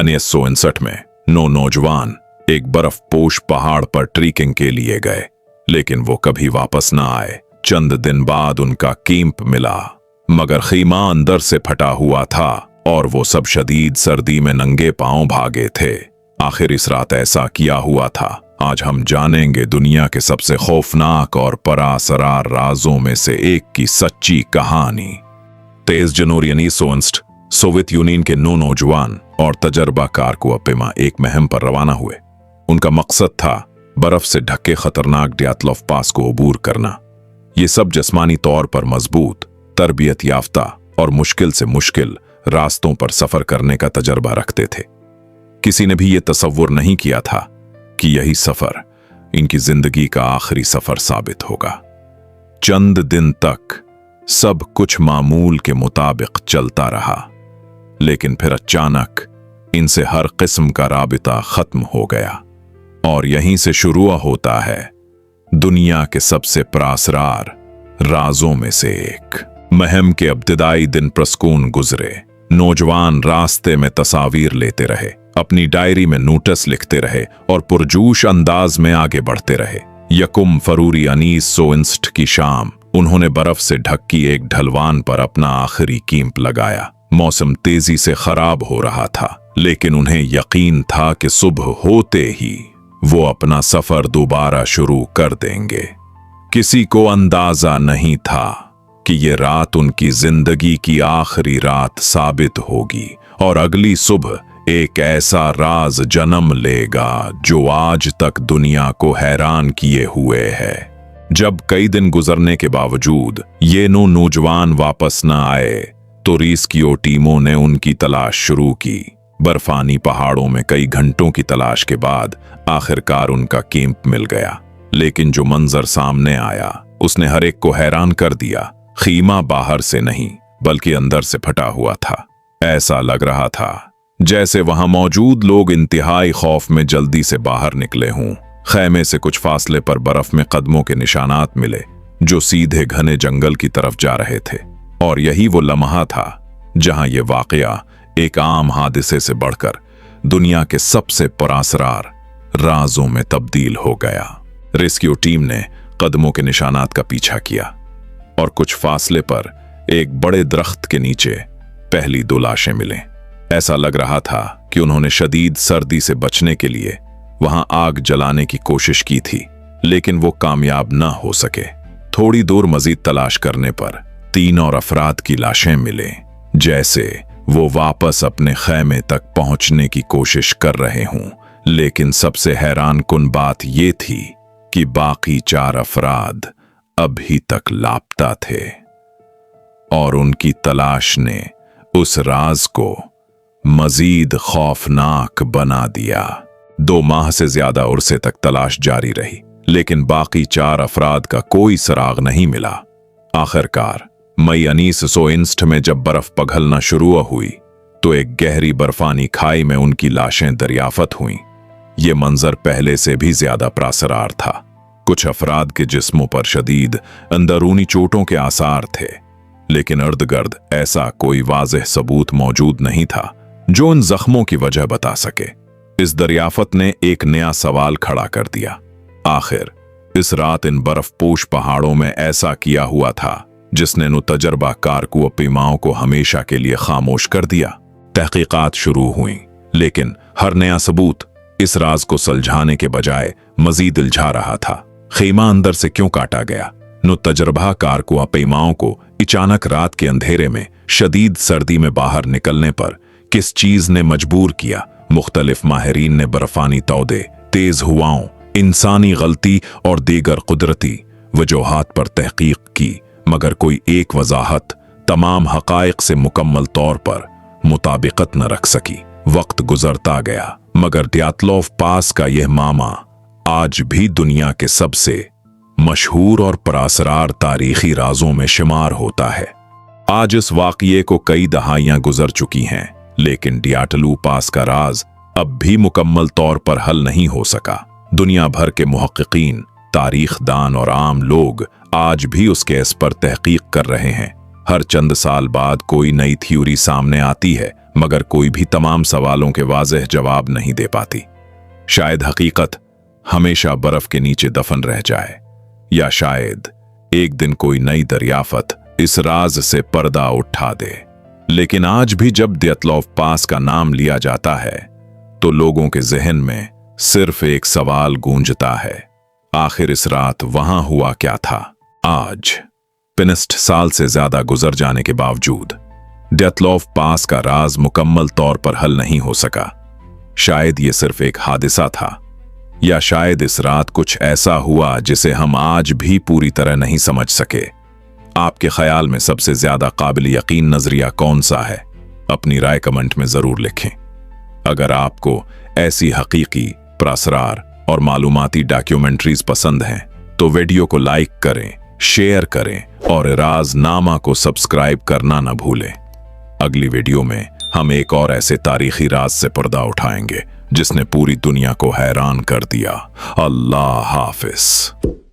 1959 में 9 नौजवान एक बर्फ पोश पहाड़ पर ट्रेकिंग के लिए गए, लेकिन वो कभी वापस न आए। चंद दिन बाद उनका कैंप मिला, मगर खीमा अंदर से फटा हुआ था और वो सब शदीद सर्दी में नंगे पांव भागे थे। आखिर इस रात ऐसा क्या हुआ था? आज हम जानेंगे दुनिया के सबसे खौफनाक और परासरार राजों में से एक की सच्ची कहानी। 23 जनवरी 1959 सोवियत यूनियन के 9 नौजवान और तजर्बाकार कुआपेमा एक मुहिम पर रवाना हुए। उनका मकसद था बर्फ से ढके खतरनाक ड्यातलोव पास को अबूर करना। ये सब जिस्मानी तौर पर मजबूत, तरबियत याफ्ता और मुश्किल से मुश्किल रास्तों पर सफर करने का तजर्बा रखते थे। किसी ने भी ये तसव्वुर नहीं किया था कि यही सफर इनकी जिंदगी का आखिरी सफर साबित होगा। चंद दिन तक सब कुछ मामूल के मुताबिक चलता रहा, लेकिन फिर अचानक इनसे हर किस्म का राबिता खत्म हो गया। और यहीं से शुरू होता है दुनिया के सबसे परासरार राजों में से एक। मुहिम के इब्तिदाई दिन प्रसकून गुजरे। नौजवान रास्ते में तस्वीर लेते रहे, अपनी डायरी में नोटिस लिखते रहे और पुरजोश अंदाज में आगे बढ़ते रहे। यकुम फरवरी 1959 की शाम उन्होंने बर्फ से ढकी एक ढलवान पर अपना आखिरी कैंप लगाया। मौसम तेजी से खराब हो रहा था, लेकिन उन्हें यकीन था कि सुबह होते ही वो अपना सफर दोबारा शुरू कर देंगे। किसी को अंदाजा नहीं था कि ये रात उनकी जिंदगी की आखिरी रात साबित होगी और अगली सुबह एक ऐसा राज जन्म लेगा जो आज तक दुनिया को हैरान किए हुए है। जब कई दिन गुजरने के बावजूद ये 9 नौजवान वापस न आए, तो रेस्क्यू टीमों ने उनकी तलाश शुरू की। बर्फानी पहाड़ों में कई घंटों की तलाश के बाद आखिरकार उनका कैंप मिल गया। लेकिन जो मंजर सामने आया उसने हर एक को हैरान कर दिया। खीमा बाहर से नहीं बल्कि अंदर से फटा हुआ था। ऐसा लग रहा था जैसे वहां मौजूद लोग इंतहाई खौफ में जल्दी से बाहर निकले हों। खैमे से कुछ फासले पर बर्फ में कदमों के निशानात मिले जो सीधे घने जंगल की तरफ जा रहे थे। और यही वो लम्हा था जहां ये वाकया एक आम हादसे से बढ़कर दुनिया के सबसे परासरार राजों में तब्दील हो गया। रेस्क्यू टीम ने कदमों के निशानात का पीछा किया और कुछ फासले पर एक बड़े दरख्त के नीचे पहली 2 लाशें मिले। ऐसा लग रहा था कि उन्होंने शदीद सर्दी से बचने के लिए वहां आग जलाने की कोशिश की थी, लेकिन वो कामयाब न हो सके। थोड़ी दूर मजीद तलाश करने पर 3 और अफराद की लाशें मिले, जैसे वो वापस अपने खैमे तक पहुंचने की कोशिश कर रहे हों। लेकिन सबसे हैरान कुन बात ये थी कि बाकी 4 अफराद अभी तक लापता थे और उनकी तलाश ने उस राज को मजीद खौफनाक बना दिया। 2 माह से ज्यादा अरसे तक तलाश जारी रही, लेकिन बाकी 4 अफराद का कोई सुराग नहीं मिला। आखिरकार मई 1959 में जब बर्फ पिघलना शुरू हुई तो एक गहरी बर्फानी खाई में उनकी लाशें दरियाफत हुईं। ये मंजर पहले से भी ज्यादा परासरार था। कुछ अफराद के जिस्मों पर शदीद अंदरूनी चोटों के आसार थे, लेकिन इर्द-गिर्द ऐसा कोई वाज़ेह सबूत मौजूद नहीं था जो उन जख्मों की वजह बता सके। इस दरियाफत ने एक नया सवाल खड़ा कर दिया। आखिर इस रात इन बर्फपोश पहाड़ों में ऐसा किया हुआ था जिसने नु तजर्बाकार कुआपेमाओं को हमेशा के लिए खामोश कर दिया। तहकीकात शुरू हुई, लेकिन हर नया सबूत इस राज को सुलझाने के बजाय मजीद उलझा रहा था। खीमा अंदर से क्यों काटा गया? नु तजर्बाकार कुआपेमाओं को अचानक रात के अंधेरे में शदीद सर्दी में बाहर निकलने पर किस चीज ने मजबूर किया? मुख्तलिफ माहिरीन ने बर्फानी तौदे, तेज हवाओं, इंसानी गलती और दीगर कुदरती वजूहात पर तहकीक की, मगर कोई एक वजाहत तमाम हकाइक से मुकम्मल तौर पर मुताबिकत न रख सकी। वक्त गुजरता गया, मगर ड्यातलोव पास का यह मामा आज भी दुनिया के सबसे मशहूर और परासरार तारीखी राजों में शुमार होता है। आज इस वाक़ये को कई दहाइयां गुजर चुकी हैं, लेकिन ड्याटलू पास का राज अब भी मुकम्मल तौर पर हल नहीं हो सका। दुनिया भर के मुहक्किकीन, तारीखदान और आम लोग आज भी उसके इस पर तहकीक कर रहे हैं। हर चंद साल बाद कोई नई थ्योरी सामने आती है, मगर कोई भी तमाम सवालों के वाज़ेह जवाब नहीं दे पाती। शायद हकीकत हमेशा बर्फ के नीचे दफन रह जाए, या शायद एक दिन कोई नई दरियाफत इस राज से पर्दा उठा दे। लेकिन आज भी जब द्यतलॉफ पास का नाम लिया जाता है तो लोगों के जहन में सिर्फ एक सवाल गूंजता है, आखिर इस रात वहां हुआ क्या था। आज 50 साल से ज्यादा गुजर जाने के बावजूद द्यतलॉफ पास का राज मुकम्मल तौर पर हल नहीं हो सका। शायद ये सिर्फ एक हादसा था, या शायद इस रात कुछ ऐसा हुआ जिसे हम आज भी पूरी तरह नहीं समझ सके। आपके ख्याल में सबसे ज्यादा काबिल यकीन नजरिया कौन सा है? अपनी राय कमेंट में जरूर लिखें। अगर आपको ऐसी हकीकी, प्रसरार और मालूमाती डॉक्यूमेंट्रीज पसंद हैं तो वीडियो को लाइक करें, शेयर करें और राजनामा को सब्सक्राइब करना न भूलें। अगली वीडियो में हम एक और ऐसे तारीखी राज से पर्दा उठाएंगे जिसने पूरी दुनिया को हैरान कर दिया। अल्लाह हाफिज।